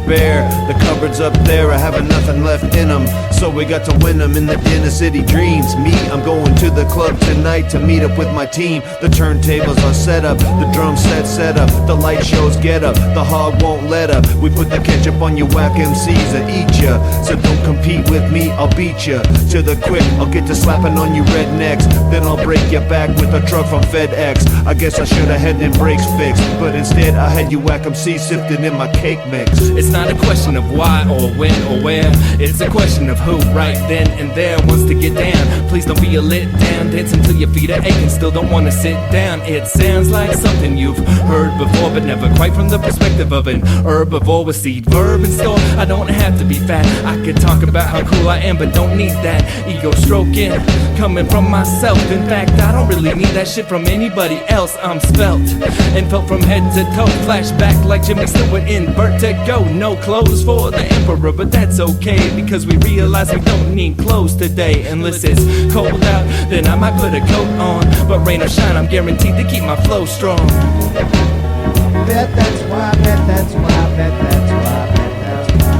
bare. The cupboards up there are having nothing left in them, so we got to win them in the inner city dreams. Me, I'm going to the club tonight to meet up with my team. The turntables are set up, the drum set up, the light shows get up, the hog won't let up. We put the ketchup on your whack MCs and eat ya. So don't compete with me, I'll beat ya. To the quick, I'll get to slapping on you rednecks. Then I'll break your back with a truck from FedEx. I guess I should've had them brakes fixed, but instead I had you whack MCs sifting in my cake mix. It's not a question of why or when or where. It's a question of who right then and there wants to get down. Please don't be a lit down, dance until your feet are aching, still don't wanna sit down. It sounds like something you've heard before, but never quite from the perspective of an herbivore with seed verb in store. I don't have to be fat, I could talk about how cool I am, but don't need that ego stroking coming from myself. In fact, I don't really need that shit from anybody else. I'm spelt and felt from head to toe. Flashback like Jimmy Stewart in Vertigo. No clothes for the emperor, but that's okay, because we realize we don't need clothes today. Unless it's cold out, then I might put a coat on, but rain or shine, I'm guaranteed to keep my flow strong. Bet that's why, bet that's why, bet that's why, bet that's why.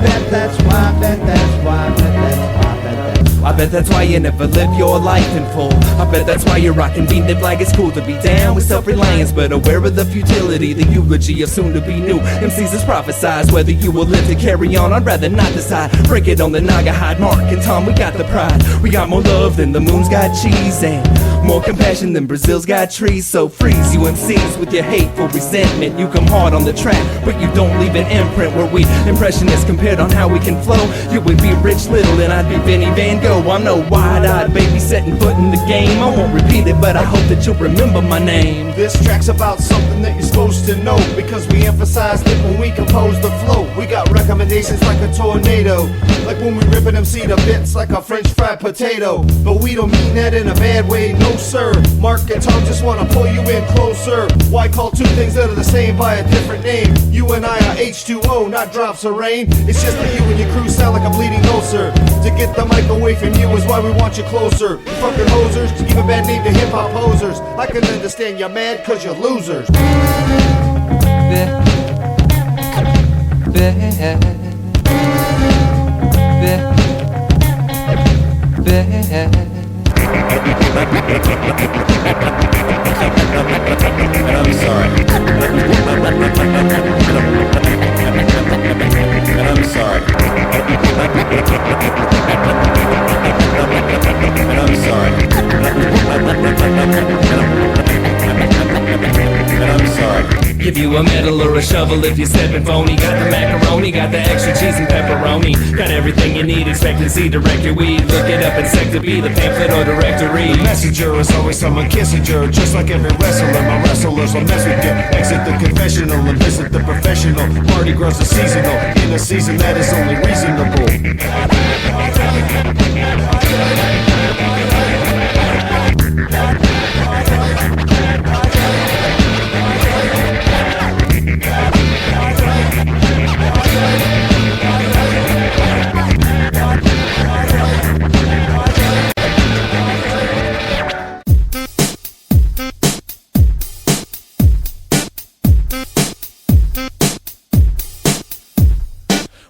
Bet that's why, bet that's why, bet that's why, bet that's why. I bet that's why you never live your life in full. I bet that's why you're rocking beat dip like it's cool to be down with self-reliance, but aware of the futility, the eulogy of soon to be new. Emcees is prophesized whether you will live to carry on. I'd rather not decide. Break it on the Naga hide. Mark and Tom, we got the pride. We got more love than the moon's got cheese, and more compassion than Brazil's got trees. So freeze you MCs with your hateful resentment. You come hard on the track, but you don't leave an imprint. Were we impressionists compared on how we can flow? You would be Rich Little and I'd be Benny Van Gogh. I'm no wide-eyed baby setting foot in the game. I won't repeat it, but I hope that you'll remember my name. This track's about something that you're supposed to know, because we emphasized it when we composed the flow. We got recommendations like a tornado, like when we ripping MC to bits like a French fried potato. But we don't mean that in a bad way, no sir. Mark and Tom just wanna pull you in closer. Why call two things that are the same by a different name? You and I are H2O, not drops of rain. It's just that you and your crew sound like a bleeding ulcer. To get the mic away from you is why we want you closer. You fucking hosers, to give a bad name to hip-hop posers. I can understand you're mad cause you're losers. And I'm sorry. And I'm sorry. And I'm sorry. And I'm sorry. Give you a medal or a shovel if you're stepping phony. Got the macaroni, got the extra cheese and pepperoni. Got everything you need, expect to see direct your weed. Look it up in Sector B, the pamphlet or directory. The messenger is always someone kissenger. Just like every wrestler, my wrestlers will mess with you. Exit the confessional and visit the professional. Mardi Gras is seasonal, in a season that is only reasonable.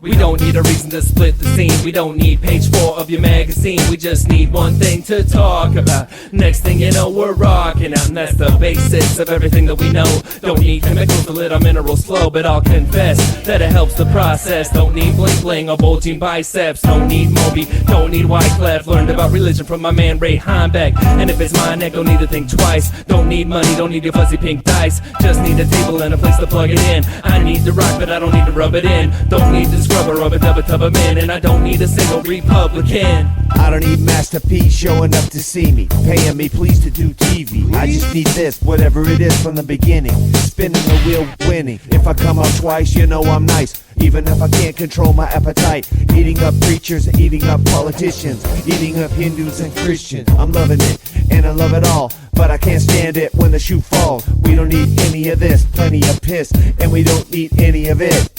We don't need a reason to split the scene. We don't need page 4 of your magazine. We just need one thing to talk about. Next thing you know, we're rocking out, and that's the basics of everything that we know. Don't need chemicals to let our minerals flow, but I'll confess that it helps the process. Don't need bling bling or bulging biceps. Don't need Moby, don't need Wyclef. Learned about religion from my man Ray Heimbeck. And if it's my neck, don't need to think twice. Don't need money, don't need your fuzzy pink dice. Just need a table and a place to plug it in. I need to rock, but I don't need to rub it in. Don't need to scrubber of a tub of men, and I don't need a single Republican. I don't need Master P showing up to see me, paying me please to do TV. I just need this, whatever it is from the beginning. Spinning the wheel, winning. If I come out twice, you know I'm nice. Even if I can't control my appetite. Eating up preachers, eating up politicians, eating up Hindus and Christians. I'm loving it, and I love it all, but I can't stand it when the shoe falls. We don't need any of this, plenty of piss, and we don't need any of it.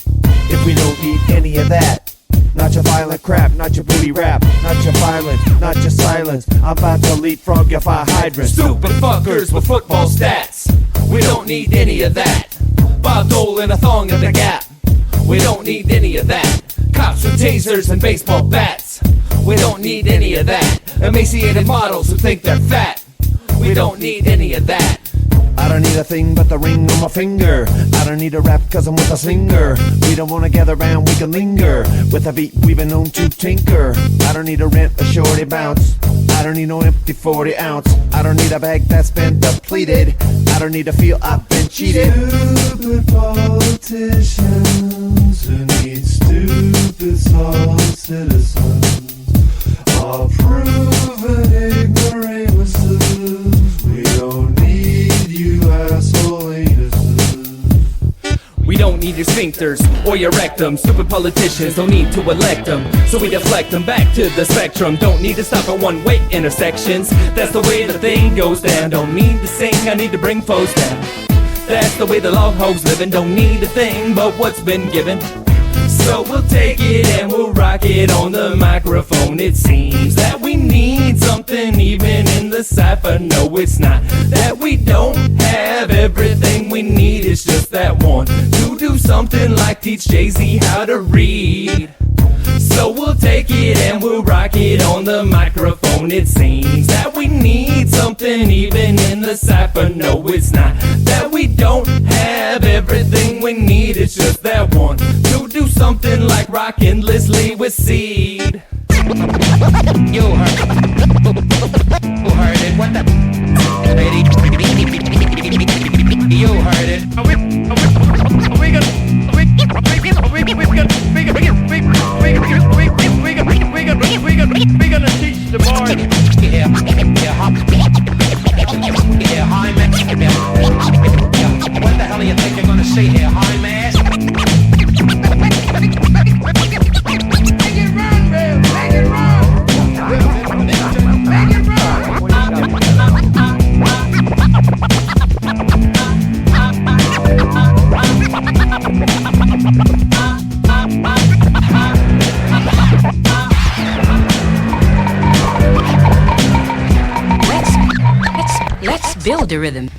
If we don't need any of that. Not your violent crap, not your booty rap, not your violence, not your silence. I'm about to leapfrog your fire hydrant. Stupid fuckers with football stats. We don't need any of that. Bob Dole in a thong at the Gap. We don't need any of that. Cops with tasers and baseball bats. We don't need any of that. Emaciated models who think they're fat. We don't need any of that. I don't need a thing but the ring on my finger. I don't need a rap cause I'm with a singer. We don't wanna gather round, we can linger. With a beat we've been known to tinker. I don't need a rent, a shorty bounce. I don't need no empty 40 ounce. I don't need a bag that's been depleted. I don't need to feel I've been cheated. Stupid politicians who need stupid solid citizens are proven ignoramuses. We don't need you asshole anuses. We don't need your sphincters or your rectum. Stupid politicians don't need to elect them, so we deflect them back to the spectrum. Don't need to stop at one-way intersections. That's the way the thing goes down. Don't need to sing, I need to bring foes down. That's the way the Log Hog's living. Don't need a thing but what's been given. So we'll take it and we'll rock it on the microphone. It seems that we need something even in the cypher. No, it's not that we don't have everything we need. It's just that one to do something like teach Jay-Z how to read. So we'll take it and we'll rock it on the microphone. It seems that we need something even in the cypher. No, it's not that we don't have everything we need. It's just that one to do something like rock endlessly with seed. You heard it. What the? You heard it. Are we gonna teach the bar? Yeah, hi man. What the hell do you think you're gonna say here, hi man? Make it run, Bill. Make it run. Make it run. Let's build a rhythm.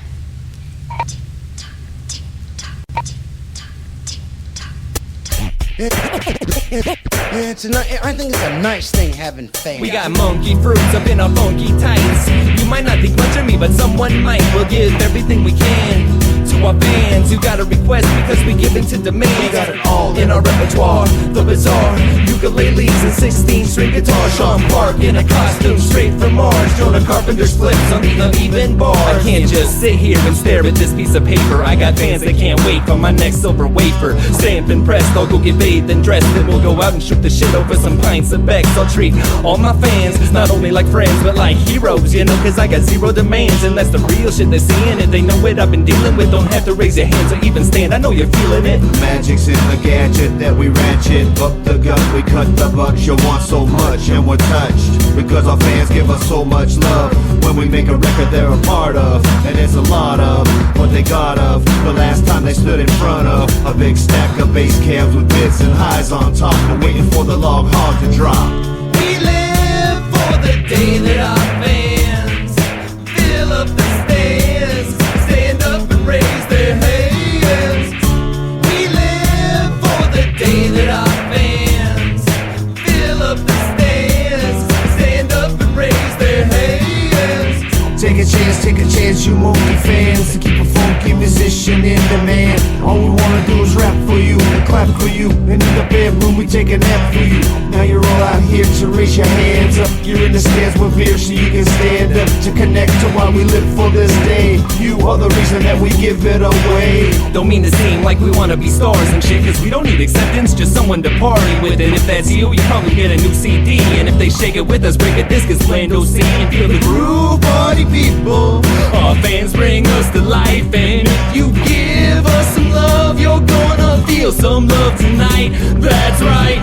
I think it's a nice thing having fans. We got monkey fruits up in our funky tights. You might not think much of me, but someone might. We'll give everything we can to our fans. You got a request because we give it to demand. We got it all in our repertoire. The bizarre ukuleles and 16-string guitar. Sean Park in a costume straight from Mars. Jonah Carpenter's flips on the uneven bar. I can't just sit here and stare at this piece of paper. I got fans that can't wait for my next silver wafer. Stamped and pressed, I'll go get bathed and dressed. Then we'll go out and shoot the shit over some pints of Becks. I'll treat all my fans not only like friends but like heroes, you know, cause I got zero demands. And that's the real shit they're seeing. If they know what I've been dealing with, don't have to raise your hands or even stand. I know you're feeling it. Magic's in the gadget that we ratchet. Buck the gut, we cut the buck. You want so much and we're touched because our fans give us so much love. When we make a record they're a part of, and it's a lot of what they got of the last time they stood in front of a big stack of bass cabs with bits and highs on top. We're waiting for the Log Hog to drop. We live for the day that our fans fill up the stands, stand up and raise their hands. We live for the day that our fans fill up the stands, stand up and raise their hands. Take a chance, you monkey fans, to keep a funky musician in demand. All we wanna do is rap for you and clap for you, and in the bedroom we take a nap for you. Now you're all out here to raise your hands up. You're in the stands with beer so you can stand up to connect to why we live for this day. You are the reason that we give it away. Don't mean to seem like we wanna be stars and shit, cause we don't need acceptance, just someone to party with. And if that's you, you probably get a new CD. And if they shake it with us, break a disc, it's Blandow scene. And feel the groove, party people. Our fans bring us to life, and if you give us some love, you're gonna feel some love tonight. That's right.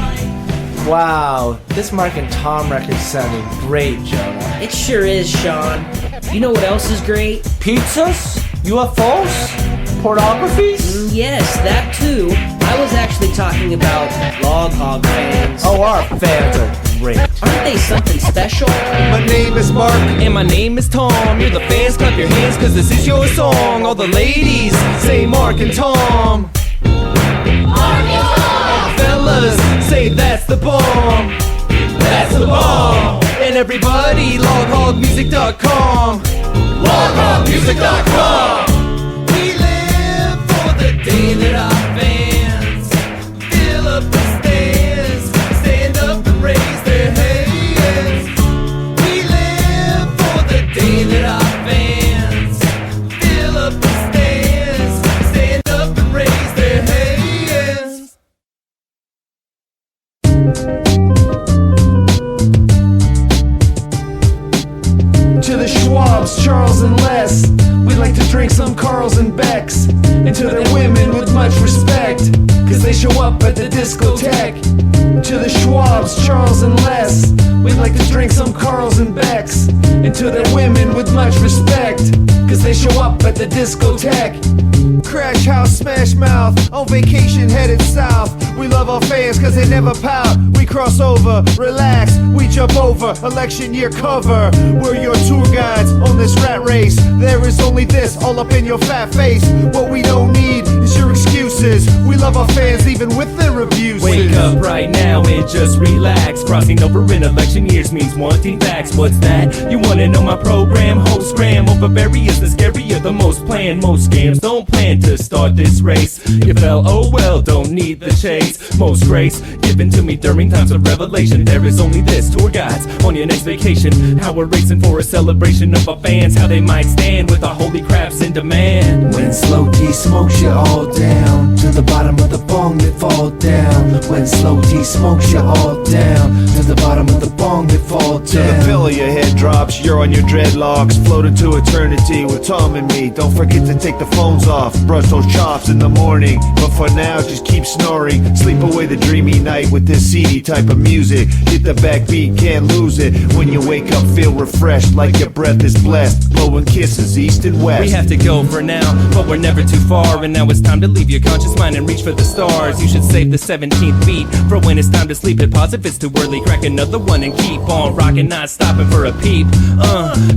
Wow, this Mark and Tom record sounded great, Jonah. It sure is, Sean. You know what else is great? Pizzas? UFOs? Pornographies? Yes, that too. I was actually talking about Log Hog fans. Oh, our fans are great. Aren't they something special? special. My name is Mark. And my name is Tom. You're the fans, clap your hands, cause this is your song. All the ladies say Mark and Tom. Mark and Tom. Fellas say that's the bomb. That's the bomb. And everybody, loghogmusic.com. Loghogmusic.com. We live for the day that our fans fill up the stands, stand up and raise their hands. We live for the day that our fans fill up the stands, stand up and raise their hands. To the Schwabs, Charles and Les, we like to drink some Carls and Becks. And to the women with much respect, cause they show up at the discotheque. To the Schwabs, Charles and Les, we like to drink some Carls and Becks. And to the women with much respect, cause they show up at the discotheque. Crash House, Smash Mouth, on vacation headed south. We love our fans cause they never pout. We cross over, relax, we jump over, election year cover. We're your tour guides on this rat race. There is only this, all up in your fat face. What we don't need is your excuses. We love our fans even with their abuses. Wake up right now and just relax. Crossing over in election years means wanting facts. What's that? You wanna know my program? Host Graham over Barry is the scarier, the most planned. Most scams don't plan to start this race. You fell, oh well, don't need the chase. Most grace given to me during times of revelation. There is only this, tour guides on your next vacation. How we're racing for a celebration of our fans, how they might stand with our holy craps in demand. When Sloe T smokes you all down, to the bottom of the bong they fall down. When Sloe T smokes you all down, to the bottom of the bong they fall down. To the pillow your head drops, you're on your dreadlocks, floating to eternity with Tom and me. Don't forget to take the phones off, brush those chops in the morning. But for now, just keep snoring, sleep away the dreamy night with this seedy type of music. Hit the backbeat, can't lose it. When you wake up, feel refreshed, like your breath is blessed, blowing kisses east and west. We have to go for now, but we're never too far. And now it's time to leave your conscious mind and reach for the stars. You should save the 17th beat for when it's time to sleep. It pause if it's too early, crack another one and keep on rocking, not stopping for a peep.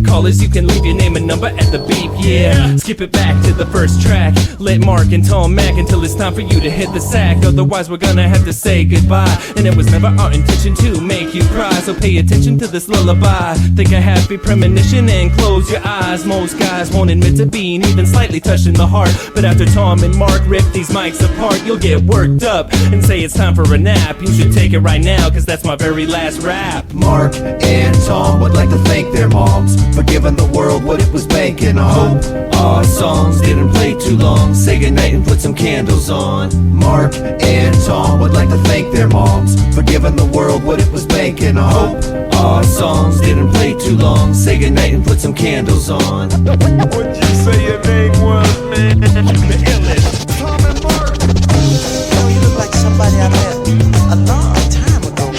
Callers, you can leave your name and number at the beep, yeah. Skip it back to the first track. Let Mark and Tom Mac until it's time for you to hit the sack. Otherwise we're gonna have to say goodbye. And it was never our intention to make you cry, so pay attention to this lullaby. Think a happy premonition and close your eyes. Most guys won't admit to being even slightly touched in the heart, but after Tom and Mark rip these mics apart, you'll get worked up and say it's time for a nap. You should take it right now, cause that's my very last rap. Mark and Tom would like to thank their moms for giving the world what it was banking on. Hope our songs didn't play too long. Say goodnight and put some candles on. Mark and Tom would like to thank their moms for giving the world what it was banking on. Hope our songs didn't play too long. Say goodnight and put some candles on. What'd you say your name was, man? The illest. Tom and Mark. Oh, you look like somebody I met a long time ago.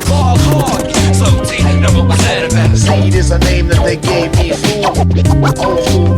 Log Hog, Sloe T, now what was that about? Seed is a name that they gave me, fool. Old school